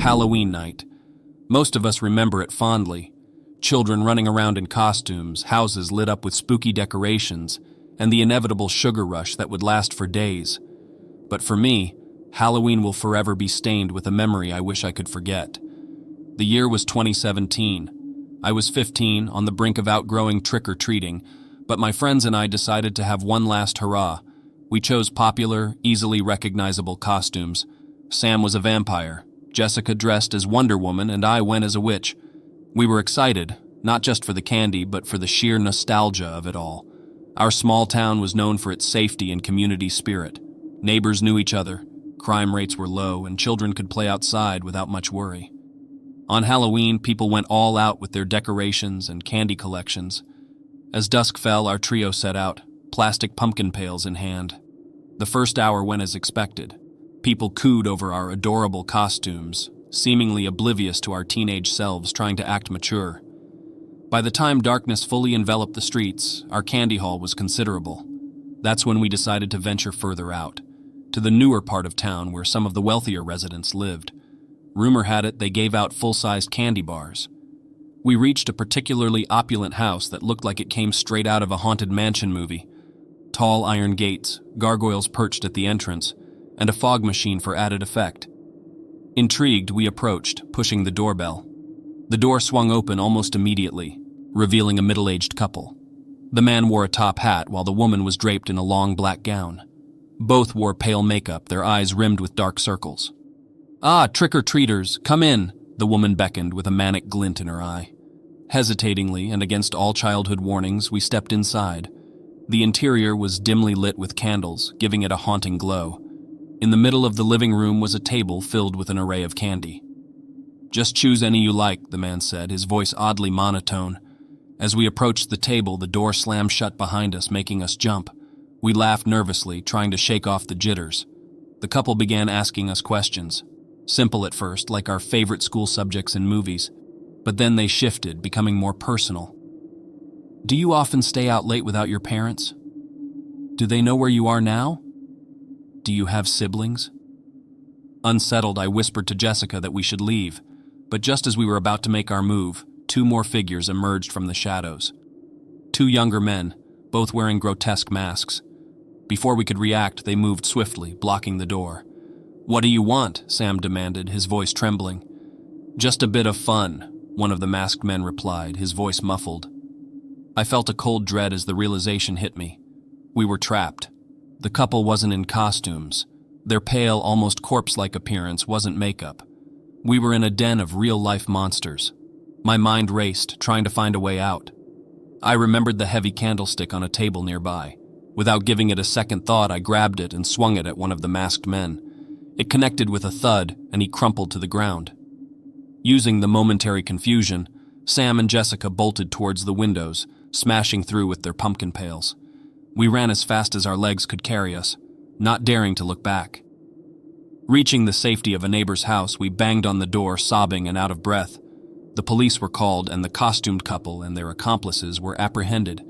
Halloween night. Most of us remember it fondly. Children running around in costumes, houses lit up with spooky decorations, and the inevitable sugar rush that would last for days. But for me, Halloween will forever be stained with a memory I wish I could forget. The year was 2017. I was 15, on the brink of outgrowing trick-or-treating, but my friends and I decided to have one last hurrah. We chose popular, easily recognizable costumes. Sam was a vampire, Jessica dressed as Wonder Woman, and I went as a witch. We were excited, not just for the candy, but for the sheer nostalgia of it all. Our small town was known for its safety and community spirit. Neighbors knew each other, crime rates were low, and children could play outside without much worry. On Halloween, people went all out with their decorations and candy collections. As dusk fell, our trio set out, plastic pumpkin pails in hand. The first hour went as expected. People cooed over our adorable costumes, seemingly oblivious to our teenage selves trying to act mature. By the time darkness fully enveloped the streets, our candy haul was considerable. That's when we decided to venture further out, to the newer part of town where some of the wealthier residents lived. Rumor had it they gave out full-sized candy bars. We reached a particularly opulent house that looked like it came straight out of a haunted mansion movie. Tall iron gates, gargoyles perched at the entrance, and a fog machine for added effect. Intrigued, we approached, pushing the doorbell. The door swung open almost immediately, revealing a middle-aged couple. The man wore a top hat while the woman was draped in a long black gown. Both wore pale makeup, their eyes rimmed with dark circles. "Ah, trick-or-treaters, come in," the woman beckoned with a manic glint in her eye. Hesitatingly and against all childhood warnings, we stepped inside. The interior was dimly lit with candles, giving it a haunting glow. In the middle of the living room was a table filled with an array of candy. "Just choose any you like," the man said, his voice oddly monotone. As we approached the table, the door slammed shut behind us, making us jump. We laughed nervously, trying to shake off the jitters. The couple began asking us questions. Simple at first, like our favorite school subjects in movies. But then they shifted, becoming more personal. "Do you often stay out late without your parents? Do they know where you are now? Do you have siblings?" Unsettled, I whispered to Jessica that we should leave, but just as we were about to make our move, two more figures emerged from the shadows. Two younger men, both wearing grotesque masks. Before we could react, they moved swiftly, blocking the door. "What do you want?" Sam demanded, his voice trembling. "Just a bit of fun," one of the masked men replied, his voice muffled. I felt a cold dread as the realization hit me. We were trapped. The couple wasn't in costumes. Their pale, almost corpse-like appearance wasn't makeup. We were in a den of real-life monsters. My mind raced, trying to find a way out. I remembered the heavy candlestick on a table nearby. Without giving it a second thought, I grabbed it and swung it at one of the masked men. It connected with a thud, and he crumpled to the ground. Using the momentary confusion, Sam and Jessica bolted towards the windows, smashing through with their pumpkin pails. We ran as fast as our legs could carry us, not daring to look back. Reaching the safety of a neighbor's house, we banged on the door, sobbing and out of breath. The police were called, and the costumed couple and their accomplices were apprehended.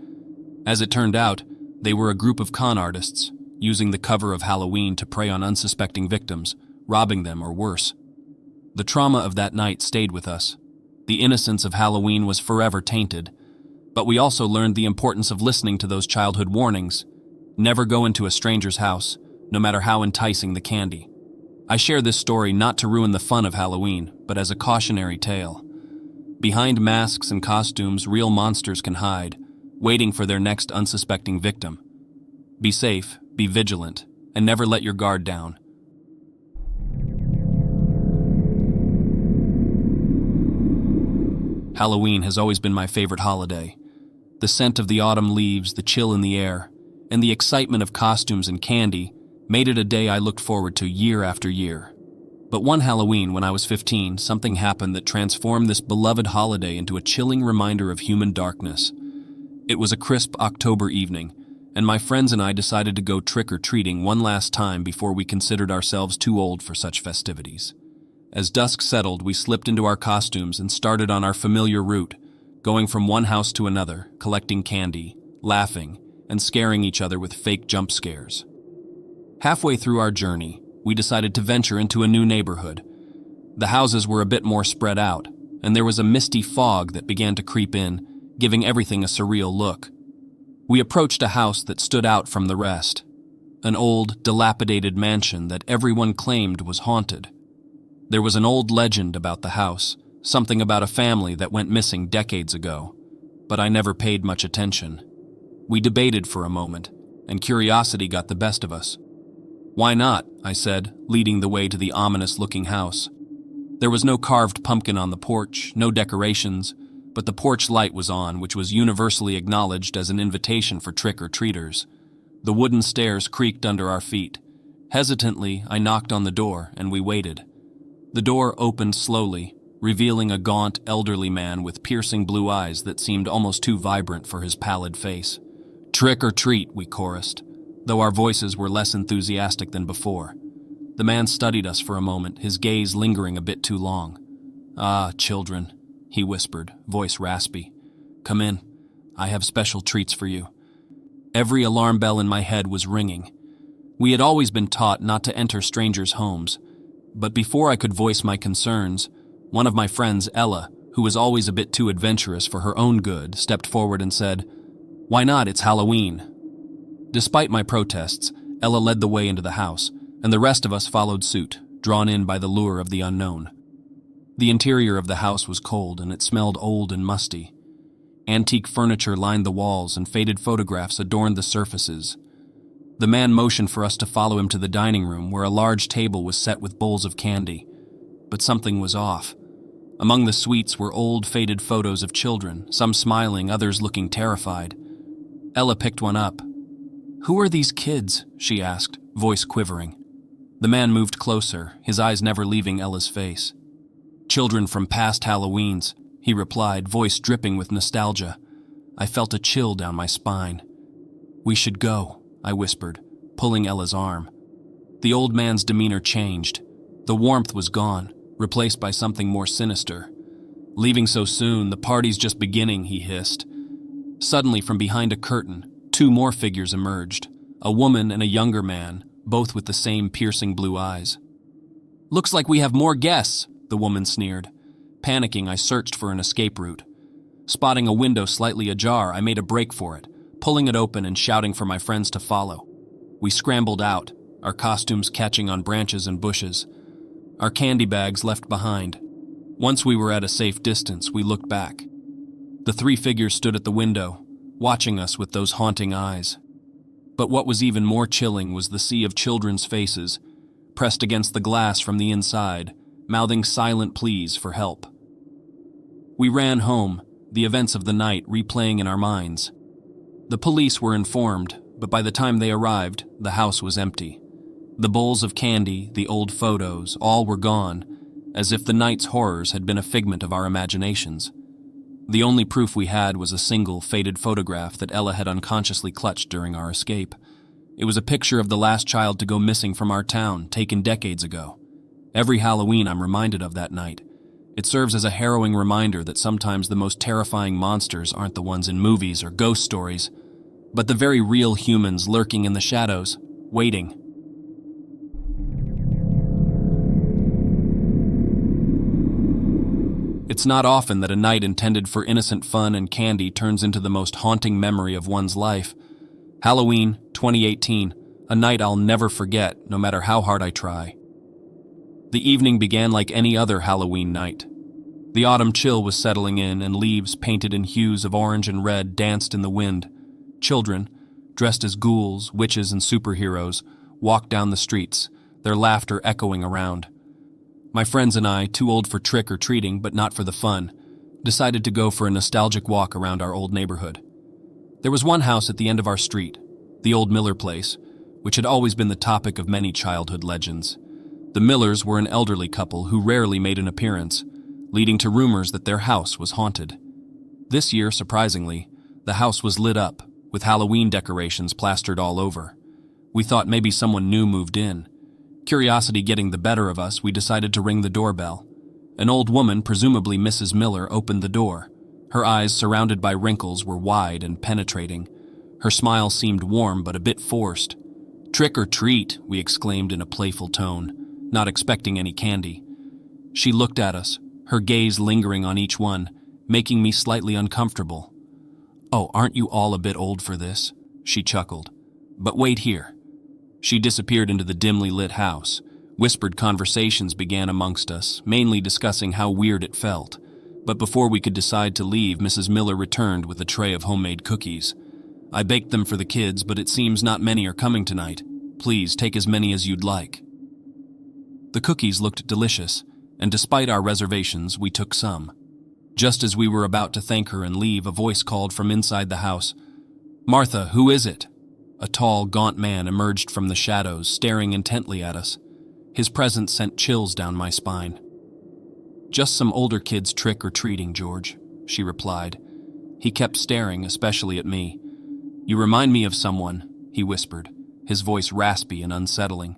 As it turned out, they were a group of con artists, using the cover of Halloween to prey on unsuspecting victims, robbing them or worse. The trauma of that night stayed with us. The innocence of Halloween was forever tainted. But we also learned the importance of listening to those childhood warnings. Never go into a stranger's house, no matter how enticing the candy. I share this story not to ruin the fun of Halloween, but as a cautionary tale. Behind masks and costumes, real monsters can hide, waiting for their next unsuspecting victim. Be safe, be vigilant, and never let your guard down. Halloween has always been my favorite holiday. The scent of the autumn leaves, the chill in the air, and the excitement of costumes and candy made it a day I looked forward to year after year. But one Halloween, when I was 15, something happened that transformed this beloved holiday into a chilling reminder of human darkness. It was a crisp October evening, and my friends and I decided to go trick-or-treating one last time before we considered ourselves too old for such festivities. As dusk settled, we slipped into our costumes and started on our familiar route, going from one house to another, collecting candy, laughing, and scaring each other with fake jump scares. Halfway through our journey, we decided to venture into a new neighborhood. The houses were a bit more spread out, and there was a misty fog that began to creep in, giving everything a surreal look. We approached a house that stood out from the rest, an old, dilapidated mansion that everyone claimed was haunted. There was an old legend about the house, something about a family that went missing decades ago, but I never paid much attention. We debated for a moment, and curiosity got the best of us. "Why not?" I said, leading the way to the ominous-looking house. There was no carved pumpkin on the porch, no decorations, but the porch light was on, which was universally acknowledged as an invitation for trick-or-treaters. The wooden stairs creaked under our feet. Hesitantly, I knocked on the door, and we waited. The door opened slowly, revealing a gaunt, elderly man with piercing blue eyes that seemed almost too vibrant for his pallid face. "Trick or treat," we chorused, though our voices were less enthusiastic than before. The man studied us for a moment, his gaze lingering a bit too long. "Ah, children," he whispered, voice raspy. "Come in. I have special treats for you." Every alarm bell in my head was ringing. We had always been taught not to enter strangers' homes, but before I could voice my concerns, one of my friends, Ella, who was always a bit too adventurous for her own good, stepped forward and said, "Why not? It's Halloween." Despite my protests, Ella led the way into the house, and the rest of us followed suit, drawn in by the lure of the unknown. The interior of the house was cold, and it smelled old and musty. Antique furniture lined the walls, and faded photographs adorned the surfaces. The man motioned for us to follow him to the dining room, where a large table was set with bowls of candy. But something was off. Among the sweets were old, faded photos of children, some smiling, others looking terrified. Ella picked one up. "Who are these kids?" she asked, voice quivering. The man moved closer, his eyes never leaving Ella's face. "Children from past Halloweens," he replied, voice dripping with nostalgia. I felt a chill down my spine. "We should go," I whispered, pulling Ella's arm. The old man's demeanor changed. The warmth was gone, replaced by something more sinister. "Leaving so soon, the party's just beginning," he hissed. Suddenly, from behind a curtain, two more figures emerged, a woman and a younger man, both with the same piercing blue eyes. "Looks like we have more guests," the woman sneered. Panicking, I searched for an escape route. Spotting a window slightly ajar, I made a break for it, pulling it open and shouting for my friends to follow. We scrambled out, our costumes catching on branches and bushes, our candy bags left behind. Once we were at a safe distance, we looked back. The three figures stood at the window, watching us with those haunting eyes. But what was even more chilling was the sea of children's faces, pressed against the glass from the inside, mouthing silent pleas for help. We ran home, the events of the night replaying in our minds. The police were informed, but by the time they arrived, the house was empty. The bowls of candy, the old photos, all were gone, as if the night's horrors had been a figment of our imaginations. The only proof we had was a single, faded photograph that Ella had unconsciously clutched during our escape. It was a picture of the last child to go missing from our town, taken decades ago. Every Halloween I'm reminded of that night. It serves as a harrowing reminder that sometimes the most terrifying monsters aren't the ones in movies or ghost stories, but the very real humans lurking in the shadows, waiting. It's not often that a night intended for innocent fun and candy turns into the most haunting memory of one's life. Halloween, 2018, a night I'll never forget, no matter how hard I try. The evening began like any other Halloween night. The autumn chill was settling in, and leaves painted in hues of orange and red danced in the wind. Children, dressed as ghouls, witches, and superheroes, walked down the streets, their laughter echoing around. My friends and I, too old for trick-or-treating but not for the fun, decided to go for a nostalgic walk around our old neighborhood. There was one house at the end of our street, the old Miller place, which had always been the topic of many childhood legends. The Millers were an elderly couple who rarely made an appearance, leading to rumors that their house was haunted. This year, surprisingly, the house was lit up, with Halloween decorations plastered all over. We thought maybe someone new moved in. Curiosity getting the better of us, we decided to ring the doorbell. An old woman, presumably Mrs. Miller, opened the door. Her eyes, surrounded by wrinkles, were wide and penetrating. Her smile seemed warm but a bit forced. "Trick or treat," we exclaimed in a playful tone, not expecting any candy. She looked at us, her gaze lingering on each one, making me slightly uncomfortable. "Oh, aren't you all a bit old for this?" she chuckled. "But wait here." She disappeared into the dimly lit house. Whispered conversations began amongst us, mainly discussing how weird it felt. But before we could decide to leave, Mrs. Miller returned with a tray of homemade cookies. "I baked them for the kids, but it seems not many are coming tonight. Please take as many as you'd like." The cookies looked delicious, and despite our reservations, we took some. Just as we were about to thank her and leave, a voice called from inside the house. "Martha, who is it?" A tall, gaunt man emerged from the shadows, staring intently at us. His presence sent chills down my spine. "Just some older kids trick-or-treating, George," she replied. He kept staring, especially at me. "You remind me of someone," he whispered, his voice raspy and unsettling.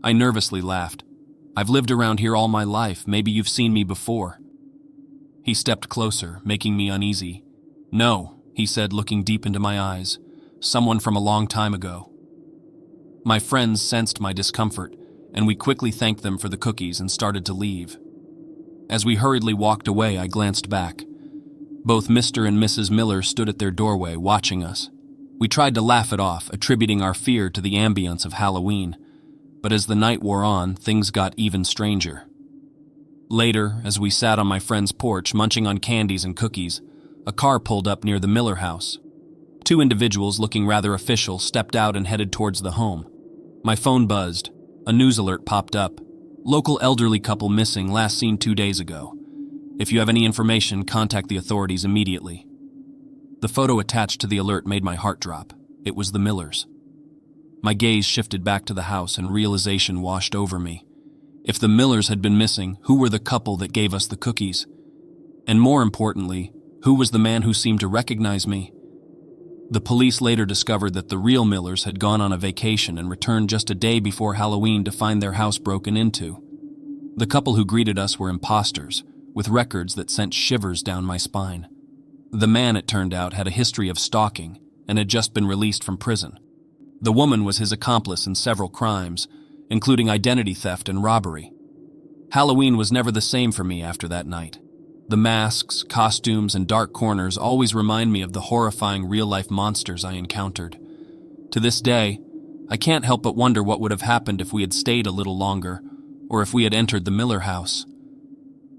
I nervously laughed. "I've lived around here all my life. Maybe you've seen me before." He stepped closer, making me uneasy. "No," he said, looking deep into my eyes. "Someone from a long time ago." My friends sensed my discomfort, and we quickly thanked them for the cookies and started to leave. As we hurriedly walked away, I glanced back. Both Mr. and Mrs. Miller stood at their doorway, watching us. We tried to laugh it off, attributing our fear to the ambience of Halloween. But as the night wore on, things got even stranger. Later, as we sat on my friend's porch, munching on candies and cookies, a car pulled up near the Miller house. Two individuals looking rather official stepped out and headed towards the home. My phone buzzed. A news alert popped up. "Local elderly couple missing, last seen 2 days ago. If you have any information, contact the authorities immediately." The photo attached to the alert made my heart drop. It was the Millers. My gaze shifted back to the house and realization washed over me. If the Millers had been missing, who were the couple that gave us the cookies? And more importantly, who was the man who seemed to recognize me? The police later discovered that the real Millers had gone on a vacation and returned just a day before Halloween to find their house broken into. The couple who greeted us were imposters, with records that sent shivers down my spine. The man, it turned out, had a history of stalking and had just been released from prison. The woman was his accomplice in several crimes, including identity theft and robbery. Halloween was never the same for me after that night. The masks, costumes, and dark corners always remind me of the horrifying real-life monsters I encountered. To this day, I can't help but wonder what would have happened if we had stayed a little longer, or if we had entered the Miller house.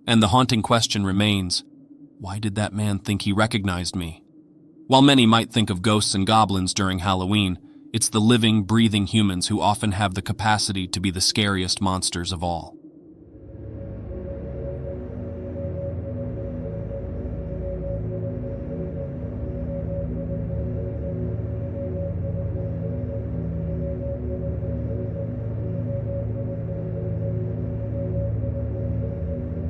And the haunting question remains, why did that man think he recognized me? While many might think of ghosts and goblins during Halloween, it's the living, breathing humans who often have the capacity to be the scariest monsters of all.